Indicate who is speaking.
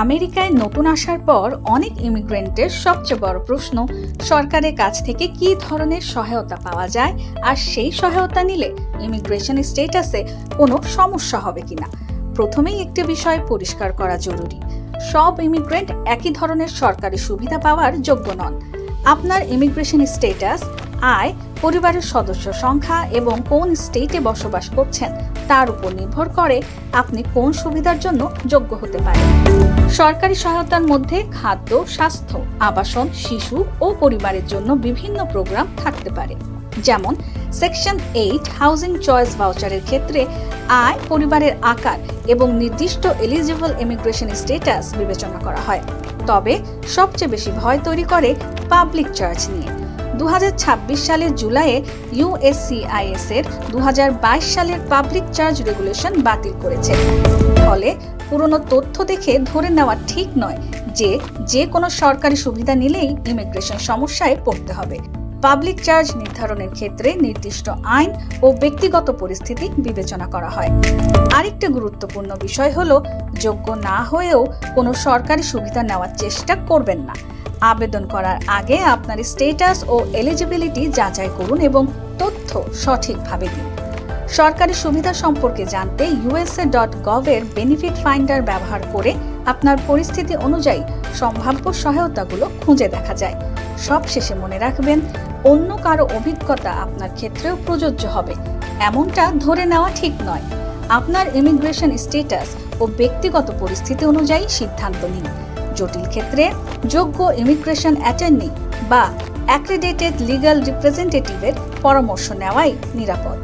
Speaker 1: আমেরিকায় নতুন আসার পর অনেক ইমিগ্রেন্টের সবচেয়ে বড় প্রশ্ন, সরকারের কাছ থেকে কী ধরনের সহায়তা পাওয়া যায় আর সেই সহায়তা নিলে ইমিগ্রেশন স্ট্যাটাসে কোনো সমস্যা হবে কিনা। প্রথমেই একটি বিষয় পরিষ্কার করা জরুরি, সব ইমিগ্রেন্ট একই ধরনের সরকারি সুবিধা পাওয়ার যোগ্য নন। আপনার ইমিগ্রেশন স্ট্যাটাস, আয়, পরিবারের সদস্য সংখ্যা এবং কোন স্টেটে বসবাস করছেন তার উপর নির্ভর করে আপনি কোন সুবিধার জন্য যোগ্য হতে পারেন। সরকারি সহায়তার মধ্যে খাদ্য, স্বাস্থ্য, আবাসন, শিশু ও পরিবারের জন্য বিভিন্ন প্রোগ্রাম থাকতে পারে। যেমন সেকশন 8 হাউজিং চয়েস ভাউচারের ক্ষেত্রে আয়, পরিবারের আকার এবং নির্দিষ্ট এলিজিবল ইমিগ্রেশন স্ট্যাটাস বিবেচনা করা হয়। তবে সবচেয়ে বেশি ভয় তৈরি করে পাবলিক চার্জ নিয়ে। 2026 সালের জুলাইয়ে USCIS এর 2022 সালের পাবলিক চার্জ রেগুলেশন বাতিল করেছে। ফলে পুরনো তথ্য দেখে ধরে নেওয়া ঠিক নয় যে কোনো সরকারি সুবিধা নিলেই ইমিগ্রেশন সমস্যায় পড়তে হবে। পাবলিক চার্জ নির্ধারণের ক্ষেত্রে নির্দিষ্ট আইন ও ব্যক্তিগত পরিস্থিতি বিবেচনা করা হয়। আরেকটা গুরুত্বপূর্ণ বিষয় হলো, যোগ্য না হয়েও কোনো সরকারি সুবিধা নেওয়ার চেষ্টা করবেন না। আবেদন করার আগে আপনার স্ট্যাটাস ও এলিজিবিলিটি যাচাই করুন এবং তথ্য সঠিকভাবে দিন। সরকারি সুবিধা সম্পর্কে জানতে USA.gov এর বেনিফিট ফাইন্ডার ব্যবহার করে আপনার পরিস্থিতি অনুযায়ী সম্ভাব্য সহায়তাগুলো খুঁজে দেখা যায়। সবশেষে মনে রাখবেন, অন্য কারো অভিজ্ঞতা আপনার ক্ষেত্রেও প্রযোজ্য হবে এমনটা ধরে নেওয়া ঠিক নয়। আপনার ইমিগ্রেশন স্ট্যাটাস ও ব্যক্তিগত পরিস্থিতি অনুযায়ী সিদ্ধান্ত নিন। জটিল ক্ষেত্রে যোগ্য ইমিগ্রেশন অ্যাটর্নি বা অ্যাক্রেডিটেড লিগ্যাল রিপ্রেজেন্টেটিভের পরামর্শ নেওয়াই নিরাপদ।